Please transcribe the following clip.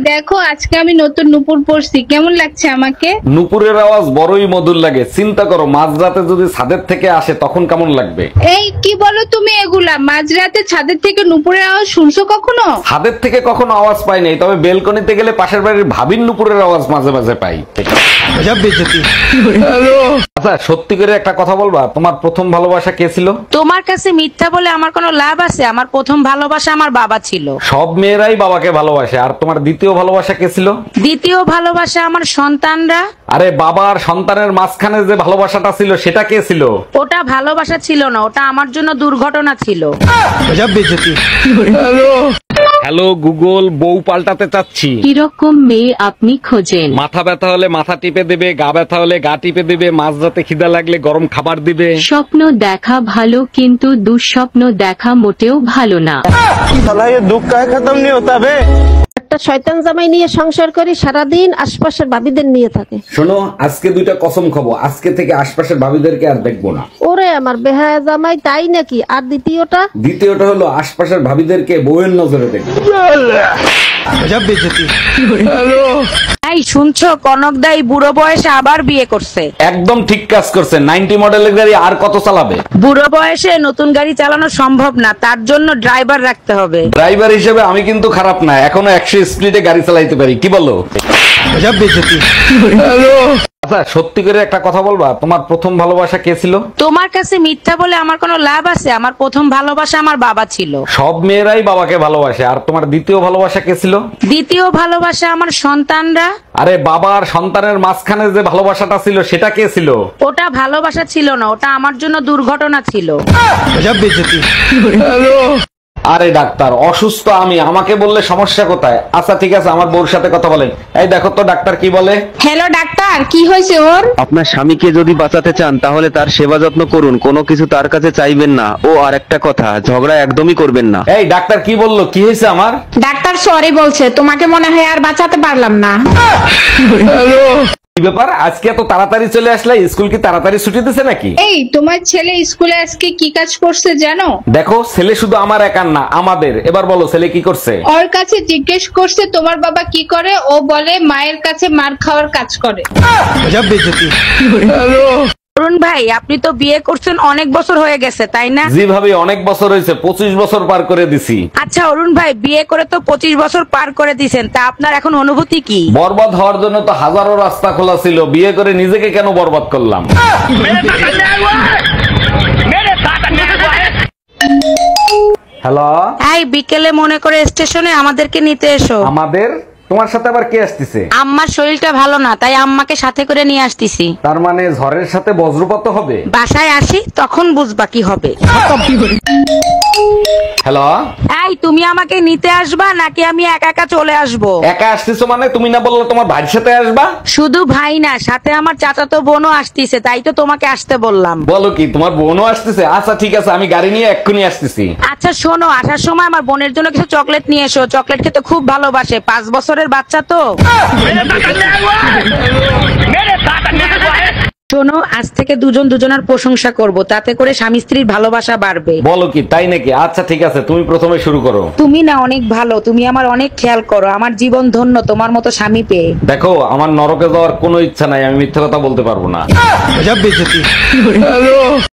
দেখো আজকে আমি নতুন নুপুর পরছি, কেমন লাগছে আমাকে? নুপুরের আওয়াজ বড়ই মধুর লাগে। চিন্তা করো মাঝরাতে যদি ছাদের থেকে আসে তখন কেমন লাগবে। এই কি বলো তুমি এগুলা? মাঝরাতে ছাদের থেকে নুপুরের আওয়াজ শুনছো কখনো? ছাদের থেকে কখনো আওয়াজ পাই নাই, তবে বেলকনিতে গেলে পাশের বাড়ির ভাবির নুপুরের আওয়াজ মাঝে মাঝে পাই। আচ্ছা সত্যি করে একটা কথা বলবা, তোমার প্রথম ভালোবাসা কে ছিল? তোমার কাছে মিথ্যা বলে আমার কোনো লাভ আছে? আমার প্রথম ভালোবাসা আমার বাবা ছিল। সব মেয়েরাই বাবাকে ভালোবাসে। আর তোমার দ্বিতীয় ভালোবাসা কে ছিল? দ্বিতীয় ভালোবাসা আমার সন্তানরা। আরে বাবা আর সন্তানের মাঝখানে যে ভালোবাসাটা ছিল সেটা কে ছিল? ওটা ভালোবাসা ছিল না, ওটা আমার জন্য দুর্ঘটনা ছিল। হ্যালো গুগল, বউ পাল্টাতে চাচ্ছি। কিরকম মেয়ে আপনি খোঁজেন? মাথা ব্যথা হলে মাথা টিপে দিবে, গা ব্যথা হলে গা টিপে দিবে, মাঝরাতে খিদা লাগলে গরম খাবার দিবে। স্বপ্ন দেখা ভালো, কিন্তু দুঃস্বপ্ন দেখা মোটেও ভালো না। একটা শয়তান জামাই নিয়ে সংসার করি, সারাদিন আশপাশের ভাবিদের নিয়ে থাকে। শোনো, আজকে দুইটা কসম খাবো, আজকে থেকে আশপাশের ভাবিদেরকে আর দেখবো না। ওরে আমার বেহায়া জামাই, তাই নাকি? আর দ্বিতীয়টা? দ্বিতীয়টা হলো আশপাশের ভাবিদেরকে বউয়ের নজরে দেখবো। এই শুনছো, কনক দাই বুড়ো বয়সে আবার বিয়ে করছে। একদম ঠিক কাজ করছে। 90 মডেলের গাড়ি আর কত চালাবে? বুড়ো বয়সে নতুন গাড়ি চালানো সম্ভব না, তার জন্য ড্রাইভার রাখতে হবে। ড্রাইভার হিসেবে আমি কিন্তু খারাপ না, এখনো 100 স্পিডে গাড়ি চালাইতে পারি। কি বলো? আচ্ছা সত্যি করে একটা কথা বলবা, তোমার প্রথম ভালোবাসা কে ছিল? তোমার কাছে মিথ্যা বলে আমার কোনো লাভ আছে? আমার প্রথম ভালোবাসা আমার বাবা ছিল। সব মেয়েরাই বাবাকে ভালোবাসে। আর তোমার দ্বিতীয় ভালোবাসা কে ছিল? দ্বিতীয় ভালোবাসা আমার সন্তানরা। আরে বাবা আর সন্তানের মাঝখানে যে ভালোবাসাটা ছিল সেটা কে ছিল? ওটা ভালোবাসা ছিল না, ওটা আমার জন্য দুর্ঘটনা ছিল। আরে ডাক্তার, অসুস্থ আমি, আমাকে বললে সমস্যা কোথায়? আচ্ছা ঠিক আছে, আমার বউর সাথে কথা বলেন। এই দেখো তো ডাক্তার কি বলে। হ্যালো ডাক্তার, কি হয়েছে ওর? আপনার স্বামীকে যদি বাঁচাতে চান তাহলে তার সেবা যত্ন করুন, কোনো কিছু তার কাছে চাইবেন না। ও আর একটা কথা, ঝগড়া একদমই করবেন না। এই ডাক্তার কি বললো? কি হয়েছে আমার? ডাক্তার সরি বলছে, তোমাকে মনে হয় আর বাঁচাতে পারলাম না। কি ব্যাপার, আজকে এত তাড়াতাড়ি চলে আসলে? স্কুল কি তাড়াতাড়ি ছুটি দিছে নাকি? এই তোমার ছেলে স্কুলে আজকে কি কাজ করছে জানো? দেখো, ছেলে শুধু আমার একার না, আমাদের। এবার বলো ছেলে কি করছে? ওর কাছে জিজ্ঞেস করছে তোমার বাবা কি করে, ও বলে মায়ের কাছে মার খাওয়ার কাজ করে। অরুণ ভাই, আপনি তো বিয়ে করছেন অনেক বছর হয়ে গেছে, তাই না? জি ভাবি, অনেক বছর হয়েছে, 25 বছর পার করে দিছি। আচ্ছা অরুণ ভাই, বিয়ে করে তো 25 বছর পার করে দিছেন, তা আপনার এখন অনুভূতি কি? বরবাদ হওয়ার জন্য তো হাজারো রাস্তা খোলা ছিল, বিয়ে করে নিজেকে কেন বরবাদ করলাম? হ্যালো, এই বিকেলে মনে করে স্টেশনে আমাদেরকে নিতে এসো। আমাদের? তোমার সাথে আবার কে আসতেছে? আম্মার শরীরটা ভালো না, তাই আম্মাকে সাথে করে নিয়ে আসতেছি। তার মানে ঝড়ের সাথে বজ্রপাত হবে? বাসায় আসি তখন বুঝবা কি হবে। হ্যালো, এই তুমি আমাকে নিতে আসবা নাকি আমি একা একা চলে আসবো? একা আসতেছো মানে? তুমি না বললে তোমার ভাইয়ের সাথে আসবা? শুধু ভাই না, সাথে আমার চাচাতো বোনও আসতেছে, তাই তো তোমাকে আসতে বললাম। বলো কি, তোমার বোনও আসতেছে? আচ্ছা ঠিক আছে, আমি গাড়ি নিয়ে এক্ষুনি আসতেছি। আচ্ছা শোনো, আসার সময় আমার বোনের জন্য কিছু চকলেট নিয়ে এসো, চকলেট খেতে খুব ভালোবাসে, 5 বছরের বাচ্চা তো। শোনো, আজ থেকে দুজন দুজনের প্রশংসা করব, তাতে করে স্বামী স্ত্রীর ভালোবাসা বাড়বে। বলো কি, তাই নাকি? আচ্ছা ঠিক আছে, তুমি প্রথমে শুরু করো। তুমি না অনেক ভালো, তুমি আমার অনেক খেয়াল করো, আমার জীবন ধন্য তোমার মতো স্বামী পেয়ে। দেখো, আমার নরকে যাওয়ার কোনো ইচ্ছা নাই, আমি মিথ্যা কথা বলতে পারবো না।